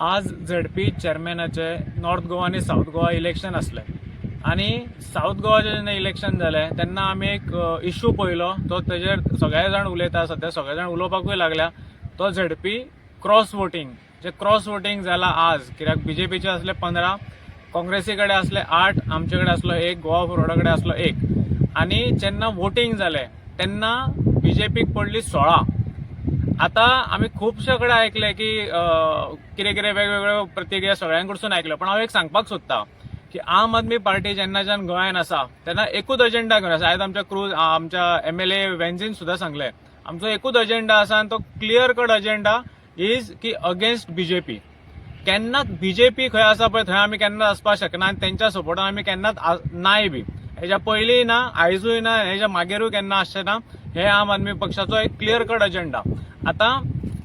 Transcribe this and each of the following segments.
आज झडपी चेअरमॅनाचे नॉर्थ गोवा आणि south Goa election असले आणि साऊथ गोवाचे जेन्ना इलेक्शन जालें तेन्ना आमी एक इश्यू पळयलो तो तेजेर सगळे जाण उलयता सध्या सगळे जाण उलोवपाकूय लागल्या तो झडपी क्रॉस वोटींग जे क्रॉस वोटींग जाला आज कित्याक बीजेपीचे असले 15 काँग्रेसी कडेन असले 8 आमचे कडेन असलो 1 गोवा फॉरवर्डा कडेन असलो 1 आणि जेन्ना वोटींग जालें तेन्ना बीजेपीक पडली 16। आता आम्ही खूपशे कडेन आयकले की कितें कितें वेगवेगळ्यो प्रतिक्रिया सगळ्यां कडसून आयकल्यो पण हांव एक सांगपाक सोदतां की आम आदमी पार्टी जेन्नाच्यान गोंयांत आसा तेन्ना एकूच अजेंडा घेवन आसा। आयज आमच्या एमएलए वेन्झीन सुद्दां सांगलें आमचो एकूच अजेंडा आसा आनी तो क्लियर कट अजेंडा इज की अगेन्स्ट बीजेपी। केन्नाच बीजेपी खंय आसा पळय थंय आमी केन्नाच आसपाक शकना आनी तेंच्या सपोर्टान आमी केन्नाच नाय बी। हेच्या पयलींय ना आयजूय ना हेच्या मागीरूय केन्ना आसचें ना। हे आम आदमी पक्षाचो एक क्लियर कट अजेंडा। आता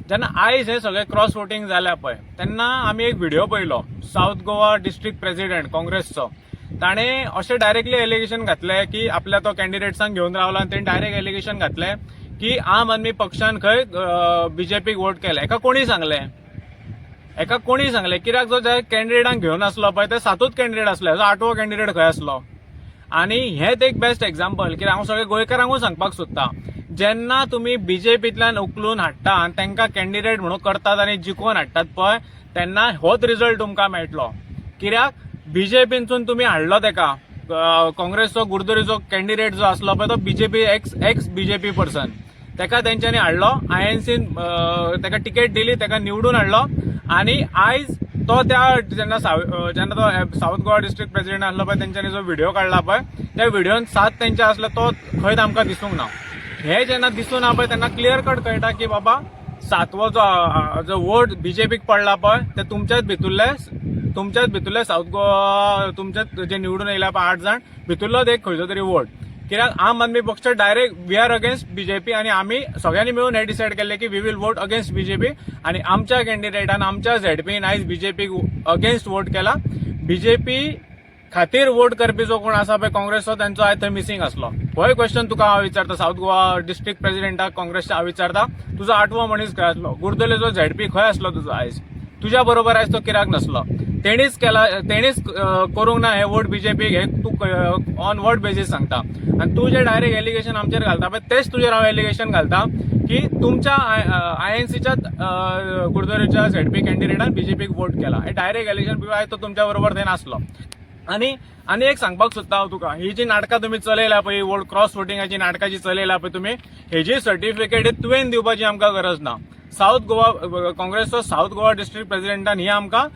जेन्ना आयज हे सगळे क्रॉस वोटींग जाल्या पळय तेन्ना आमी एक व्हिडिओ पळयलो साऊथ गोवा डिस्ट्रिक्ट प्रेसिडेंट काँग्रेसचो ताणें अशें डायरेक्टली एलिगेशन घातलें की आपल्या तो कॅन्डिडेट्सांक घेवन रावला आनी तेणें डायरेक्ट एलिगेशन घातलें की आम आदमी पक्षान खंय बीजेपीक वोट केलें। हेका कोणी सांगलें कित्याक जो ज्या कॅन्डिडेटांक घेवन आसलो पळय ते 7च कॅन्डिडेट आसले जो 8वो कॅन्डिडेट खंय आसलो। आनी हेच एक बेस्ट एक्झाम्पल कित्याक हांव सगळे गोंयकारांकूय सांगपाक सोदतां जेन्ना तुमी बीजेपींतल्यान उखलून हाडटा आनी तांकां कॅन्डिडेट म्हणून करतात आनी जिखोवन हाडटात पळय तेन्ना होच रिजल्ट तुमकां मेळटलो। कित्याक बीजेपींतसून तुमी हाडलो तेका काँग्रेसचो गुरदुरीचो कॅन्डिडेट जो आसलो पळय तो बीजेपी एक्स बीजेपी पर्सन तेका तेंच्यांनी हाडलो आयएनसीन तेका तिकेट दिली तेका निवडून हाडलो आनी आयज तो जेन्ना तो साऊथ गोवा डिस्ट्रिक्ट प्रेसिडेंट आसलो पळय तेंच्यांनी जो व्हिडिओ काडला पळय त्या व्हिडिओन 7 तेंचे आसले तो खंयच आमकां दिसूंक ना। हे जेन्ना दिसून ना पळय तेन्ना क्लियर कट कळटा की बाबा 7वो जो वोट बीजेपीक पडला पळय ते तुमच्याच भितुरले साऊथ गोवा तुमच्याच जे निवडून येयला पळय 8 जाण भितुरलोच एक खंयचो तरी वोट। कित्याक Aam Aadmi Paksh direct we are against BJP आनी आमी सगळ्यांनी मेळून हे डिसायड केल्ले की we will vote against BJP आनी आमच्या कॅन्डिडेटान आमच्या झेडपीन आयज बीजेपीक अगेन्स्ट वोट केला। बीजेपी खातीर वोट करपी जो कोण आसा पळय काँग्रेसचो तांचो आयज थंय मिसींग आसलो। होय क्वेश्चन तुका हांव विचारता साऊथ गोवा डिस्ट्रिक्ट प्रेसिडेंटाक काँग्रेसच्या हांव विचारता तुजो 8वो मनीस खंय आसलो गुरदुलेचो झेडपी खंय आसलो तुजो आयज तुज्या बरोबर आयज तो कित्याक नसलो। तेणीच करूंक ना हे वोट बीजेपीक हे तूं ऑन वॉट बेजीस सांगता आनी तूं जे डायरेक्ट एलिगेशन आमचेर घालता पळय तेच तुजेर हांव एलिगेशन घालता की तुमच्या आयएनसीच्याच गुरदुलेच्या झेडपी कॅन्डिडेटान बीजेपीक वोट केला। हे डायरेक्ट एलिगेशन आयज तो तुमच्या बरोबर थंय नासलो। आनी एक सांगपाक सोदता हांव तुका ही जी नाटकां तुमी चलयल्या पळय वोट क्रॉस वोटिंगाची नाटकां जी चलयल्या पळय तुमी हेजी सर्टिफिकेट तुवें दिवपाची आमकां गरज ना। साऊथ गोवा काँग्रेसचो साऊथ गोवा डिस्ट्रिक्ट प्रेसिडेंटान ही आमकां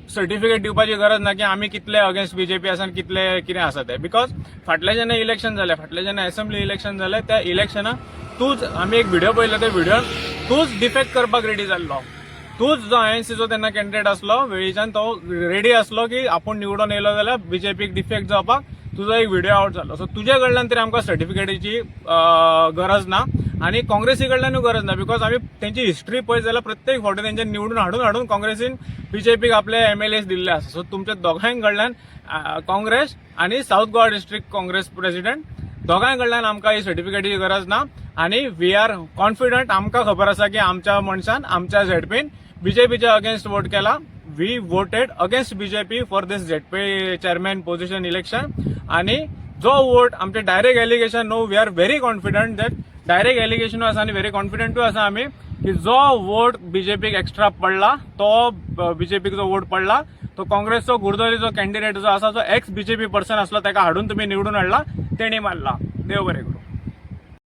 सर्टिफिकेट दिवपाची गरज ना की आमी कितले अगेन्स्ट बीजेपी आसा आनी कितले कितें आसा ते बिकॉज फाटले जेन्ना इलेक्शन जालें फाटले जेन्ना असेंब्ली इलेक्शन जालें त्या इलेक्शनाक तूंच आमी एक व्हिडिओ पळयलो त्या व्हिडिओन तूंच डिफेक्ट करपाक रेडी जाल्लो। तूच जो आयएनसीचो तेन्ना कॅन्डिडेट आसलो वेळीच्यान तो रेडी आसलो की आपूण निवडून येयलो जाल्यार बीजेपीक डिफेक्ट जावपाक तुजो एक व्हिडिओ आउट जालो। सो तुजे कडल्यान तरी आमकां सर्टिफिकेटीची गरज ना आनी काँग्रेसी कडल्यानूय गरज ना बिकॉज आमी तेंची हिस्ट्री पळयत जाल्यार प्रत्येक फावटी तेंचे निवडून हाडून काँग्रेसीन बीजेपीक आपले एमएलएस दिल्ले आसा। सो तुमच्या दोगांय कडल्यान काँग्रेस आनी south Goa district Congress president दोगांय कडल्यान आमकां ही सर्टिफिकेटीची गरज ना आनी वी आर कॉन्फिडंट आमकां खबर आसा की आमच्या मनशान आमच्या झेडपीन बीजेपीच्या अगेन्स्ट वोट केला। We voted against BJP for this ZP chairman position election आनी जो वोट आमचे direct election no we are very confident that direct एलिगेशनूय आसा आनी व्हेरी कॉन्फिडंटूय आसा आमी की जो वोट बीजेपीक एक्स्ट्रा पडला तो बीजेपीक जो वोट पडला तो काँग्रेसचो गुरदुलेचो कॅन्डिडेट जो आसा जो एक्स बीजेपी पर्सन आसलो ताका हाडून तुमी निवडून हाडला तेणी मारला। देव बरें करूं।